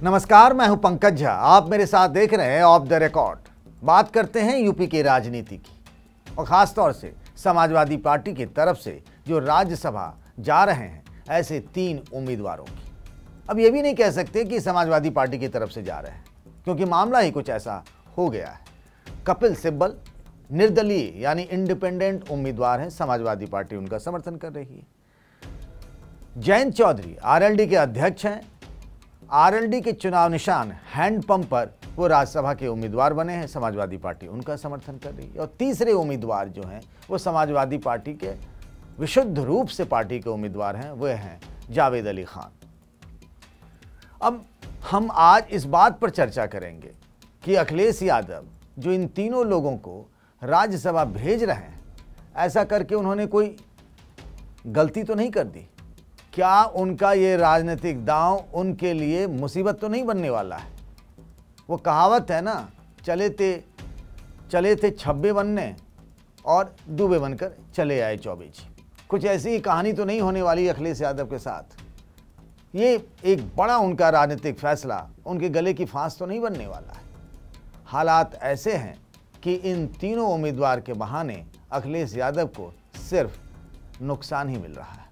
नमस्कार, मैं हूं पंकज झा। आप मेरे साथ देख रहे हैं ऑफ द रिकॉर्ड। बात करते हैं यूपी की राजनीति की और खास तौर से समाजवादी पार्टी की तरफ से जो राज्यसभा जा रहे हैं ऐसे 3 उम्मीदवारों की। अब ये भी नहीं कह सकते कि समाजवादी पार्टी की तरफ से जा रहे हैं, क्योंकि मामला ही कुछ ऐसा हो गया है। कपिल सिब्बल निर्दलीय यानी इंडिपेंडेंट उम्मीदवार हैं, समाजवादी पार्टी उनका समर्थन कर रही है। जयंत चौधरी आरएलडी के अध्यक्ष हैं। आरएलडी के चुनाव निशान हैंडपंप पर वो राज्यसभा के उम्मीदवार बने हैं, समाजवादी पार्टी उनका समर्थन कर रही है। और तीसरे उम्मीदवार जो हैं वो समाजवादी पार्टी के विशुद्ध रूप से पार्टी के उम्मीदवार हैं, वो हैं जावेद अली खान। अब हम आज इस बात पर चर्चा करेंगे कि अखिलेश यादव जो इन तीनों लोगों को राज्यसभा भेज रहे हैं, ऐसा करके उन्होंने कोई गलती तो नहीं कर दी? क्या उनका ये राजनीतिक दांव उनके लिए मुसीबत तो नहीं बनने वाला है? वो कहावत है ना, चले थे छब्बे बनने और डूबे बनकर चले आए चौबे जी। कुछ ऐसी ही कहानी तो नहीं होने वाली अखिलेश यादव के साथ। ये एक बड़ा उनका राजनीतिक फैसला, उनके गले की फांस तो नहीं बनने वाला है। हालात ऐसे हैं कि इन तीनों उम्मीदवार के बहाने अखिलेश यादव को सिर्फ नुकसान ही मिल रहा है।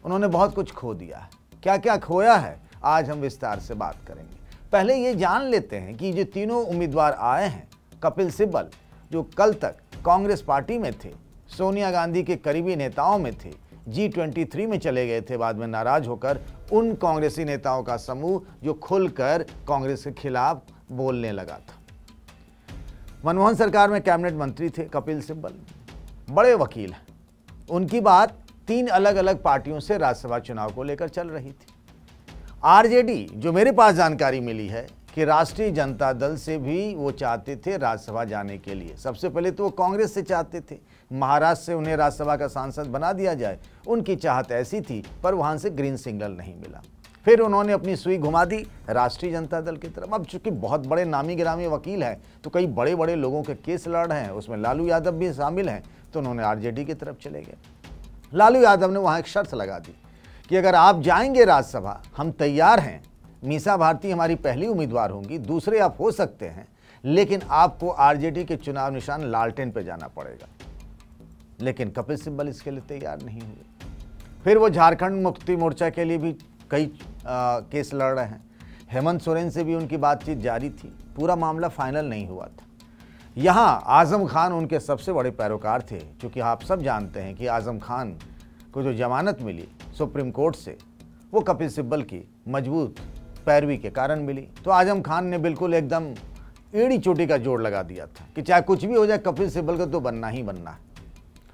उन्होंने बहुत कुछ खो दिया है। क्या क्या खोया है, आज हम विस्तार से बात करेंगे। पहले ये जान लेते हैं कि जो तीनों उम्मीदवार आए हैं, कपिल सिब्बल जो कल तक कांग्रेस पार्टी में थे, सोनिया गांधी के करीबी नेताओं में थे, G23 में चले गए थे बाद में नाराज होकर, उन कांग्रेसी नेताओं का समूह जो खुलकर कांग्रेस के खिलाफ बोलने लगा था। मनमोहन सरकार में कैबिनेट मंत्री थे कपिल सिब्बल, बड़े वकील हैं। उनकी बात 3 अलग अलग पार्टियों से राज्यसभा चुनाव को लेकर चल रही थी। आरजेडी, जो मेरे पास जानकारी मिली है कि राष्ट्रीय जनता दल से भी वो चाहते थे राज्यसभा जाने के लिए। सबसे पहले तो वो कांग्रेस से चाहते थे, महाराष्ट्र से उन्हें राज्यसभा का सांसद बना दिया जाए, उनकी चाहत ऐसी थी, पर वहां से ग्रीन सिग्नल नहीं मिला। फिर उन्होंने अपनी सुई घुमा दी राष्ट्रीय जनता दल की तरफ। अब चूंकि बहुत बड़े नामी गिरामी वकील हैं, तो कई बड़े बड़े लोगों के केस लड़ रहे हैं, उसमें लालू यादव भी शामिल हैं, तो उन्होंने आरजेडी की तरफ चले गए। लालू यादव ने वहां एक शर्त लगा दी कि अगर आप जाएंगे राज्यसभा, हम तैयार हैं, मीसा भारती हमारी पहली उम्मीदवार होंगी, दूसरे आप हो सकते हैं, लेकिन आपको आरजेडी के चुनाव निशान लालटेन पे जाना पड़ेगा। लेकिन कपिल सिब्बल इसके लिए तैयार नहीं हुए। फिर वो झारखंड मुक्ति मोर्चा के लिए भी कई केस लड़ रहे हैं। हेमंत सोरेन से भी उनकी बातचीत जारी थी, पूरा मामला फाइनल नहीं हुआ था। यहाँ आजम खान उनके सबसे बड़े पैरोकार थे, क्योंकि आप सब जानते हैं कि आजम खान को जो जमानत मिली सुप्रीम कोर्ट से, वो कपिल सिब्बल की मजबूत पैरवी के कारण मिली। तो आजम खान ने बिल्कुल एकदम एड़ी चोटी का जोड़ लगा दिया था कि चाहे कुछ भी हो जाए, कपिल सिब्बल को तो बनना ही बनना है।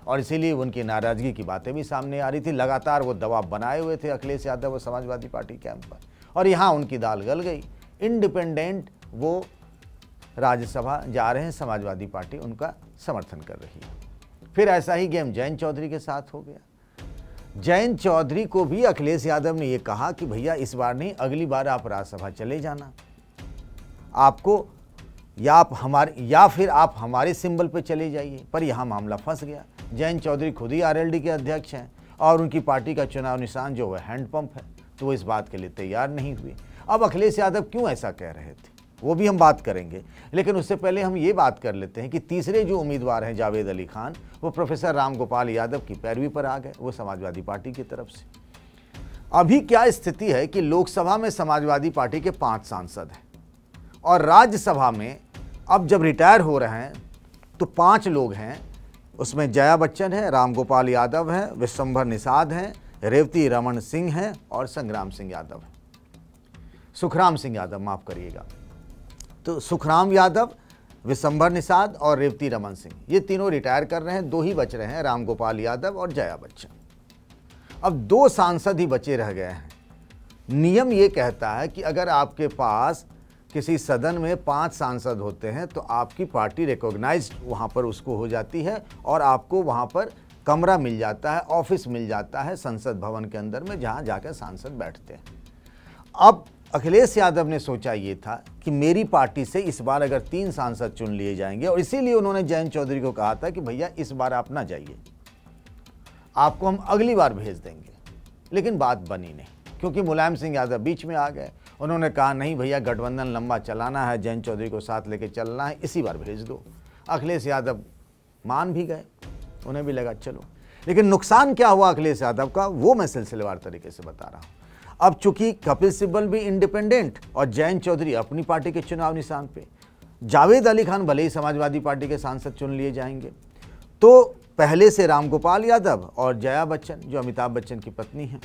और इसीलिए उनकी नाराजगी की बातें भी सामने आ रही थी। लगातार वो दबाव बनाए हुए थे अखिलेश यादव और समाजवादी पार्टी कैंप पर, और यहाँ उनकी दाल गल गई। इंडिपेंडेंट वो राज्यसभा जा रहे हैं, समाजवादी पार्टी उनका समर्थन कर रही है। फिर ऐसा ही गेम जयंत चौधरी के साथ हो गया। जयंत चौधरी को भी अखिलेश यादव ने यह कहा कि भैया इस बार नहीं, अगली बार आप राज्यसभा चले जाना, आपको या फिर आप हमारे सिंबल पे चले जाइए। पर यहाँ मामला फंस गया। जयंत चौधरी खुद ही आरएलडी के अध्यक्ष हैं और उनकी पार्टी का चुनाव निशान जो है हैंडपंप है, तो वो इस बात के लिए तैयार नहीं हुए। अब अखिलेश यादव क्यों ऐसा कह रहे थे, वो भी हम बात करेंगे, लेकिन उससे पहले हम ये बात कर लेते हैं कि तीसरे जो उम्मीदवार हैं जावेद अली खान, वो प्रोफेसर राम गोपाल यादव की पैरवी पर आ गए, वो समाजवादी पार्टी की तरफ से। अभी क्या स्थिति है कि लोकसभा में समाजवादी पार्टी के 5 सांसद हैं और राज्यसभा में अब जब रिटायर हो रहे हैं तो 5 लोग हैं। उसमें जया बच्चन है, राम गोपाल यादव है, विश्वंभर निषाद हैं, रेवती रमन सिंह हैं और संग्राम सिंह यादव है। सुखराम सिंह यादव, माफ करिएगा। तो सुखराम यादव, विश्वंभर निषाद और रेवती रमन सिंह, ये तीनों रिटायर कर रहे हैं। 2 ही बच रहे हैं, राम गोपाल यादव और जया बच्चन। अब 2 सांसद ही बचे रह गए हैं। नियम ये कहता है कि अगर आपके पास किसी सदन में 5 सांसद होते हैं तो आपकी पार्टी रिकॉग्नाइज्ड वहाँ पर उसको हो जाती है और आपको वहाँ पर कमरा मिल जाता है, ऑफिस मिल जाता है संसद भवन के अंदर में, जहाँ जाकर सांसद बैठते हैं। अब अखिलेश यादव ने सोचा ये था कि मेरी पार्टी से इस बार अगर 3 सांसद चुन लिए जाएंगे, और इसीलिए उन्होंने जयंत चौधरी को कहा था कि भैया इस बार आप ना जाइए, आपको हम अगली बार भेज देंगे। लेकिन बात बनी नहीं, क्योंकि मुलायम सिंह यादव बीच में आ गए उन्होंने कहा नहीं भैया, गठबंधन लंबा चलाना है, जयंत चौधरी को साथ लेके चलना है, इसी बार भेज दो। अखिलेश यादव मान भी गए, उन्हें भी लगा चलो। लेकिन नुकसान क्या हुआ अखिलेश यादव का, वो मैं सिलसिलेवार तरीके से बता रहा हूं। अब चूंकि कपिल सिब्बल भी इंडिपेंडेंट और जयंत चौधरी अपनी पार्टी के चुनाव निशान पे, जावेद अली खान भले ही समाजवादी पार्टी के सांसद चुन लिए जाएंगे, तो पहले से रामगोपाल यादव और जया बच्चन जो अमिताभ बच्चन की पत्नी हैं,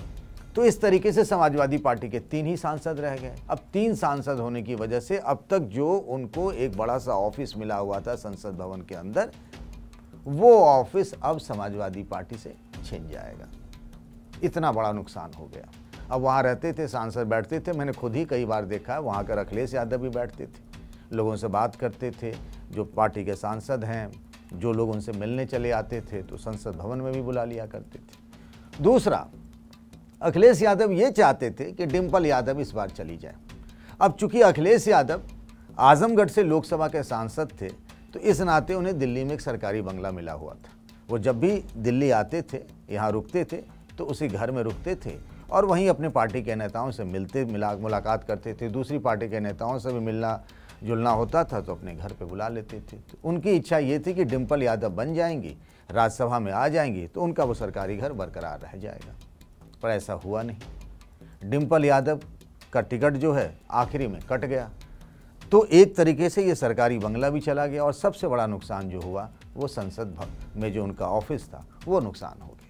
तो इस तरीके से समाजवादी पार्टी के 3 ही सांसद रह गए। अब 3 सांसद होने की वजह से अब तक जो उनको एक बड़ा सा ऑफिस मिला हुआ था संसद भवन के अंदर, वो ऑफिस अब समाजवादी पार्टी से छिन जाएगा। इतना बड़ा नुकसान हो गया। अब वहाँ रहते थे सांसद, बैठते थे, मैंने खुद ही कई बार देखा है, वहाँ कर अखिलेश यादव भी बैठते थे, लोगों से बात करते थे, जो पार्टी के सांसद हैं, जो लोग उनसे मिलने चले आते थे तो संसद भवन में भी बुला लिया करते थे। दूसरा, अखिलेश यादव ये चाहते थे कि डिम्पल यादव इस बार चली जाए। अब चूंकि अखिलेश यादव आजमगढ़ से लोकसभा के सांसद थे, तो इस नाते उन्हें दिल्ली में एक सरकारी बंगला मिला हुआ था। वो जब भी दिल्ली आते थे, यहाँ रुकते थे, तो उसी घर में रुकते थे और वहीं अपने पार्टी के नेताओं से मुलाकात करते थे। दूसरी पार्टी के नेताओं से भी मिलना जुलना होता था तो अपने घर पे बुला लेते थे। तो उनकी इच्छा ये थी कि डिम्पल यादव बन जाएंगी, राज्यसभा में आ जाएंगी, तो उनका वो सरकारी घर बरकरार रह जाएगा। पर ऐसा हुआ नहीं। डिम्पल यादव का टिकट जो है आखिरी में कट गया, तो एक तरीके से ये सरकारी बंगला भी चला गया और सबसे बड़ा नुकसान जो हुआ वो संसद भवन में जो उनका ऑफिस था वो नुकसान हो गया।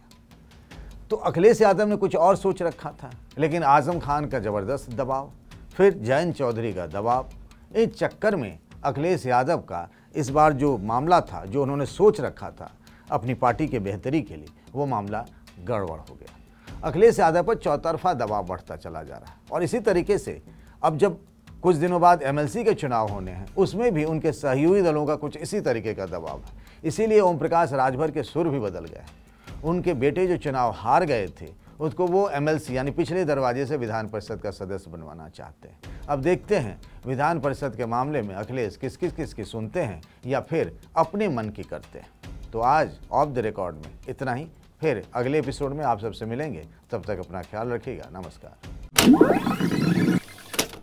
तो अखिलेश यादव ने कुछ और सोच रखा था, लेकिन आजम खान का ज़बरदस्त दबाव, फिर जयंत चौधरी का दबाव, इस चक्कर में अखिलेश यादव का इस बार जो मामला था, जो उन्होंने सोच रखा था अपनी पार्टी के बेहतरी के लिए, वो मामला गड़बड़ हो गया। अखिलेश यादव पर चौतरफा दबाव बढ़ता चला जा रहा है और इसी तरीके से अब जब कुछ दिनों बाद एमएलसी के चुनाव होने हैं, उसमें भी उनके सहयोगी दलों का कुछ इसी तरीके का दबाव है। इसीलिए ओम प्रकाश राजभर के सुर भी बदल गए। उनके बेटे जो चुनाव हार गए थे, उसको वो एमएलसी यानी पिछले दरवाजे से विधान परिषद का सदस्य बनवाना चाहते हैं। अब देखते हैं विधान परिषद के मामले में अखिलेश किसकी सुनते हैं या फिर अपने मन की करते हैं। तो आज ऑफ द रिकॉर्ड में इतना ही, फिर अगले एपिसोड में आप सबसे मिलेंगे। तब तक अपना ख्याल रखिएगा। नमस्कार।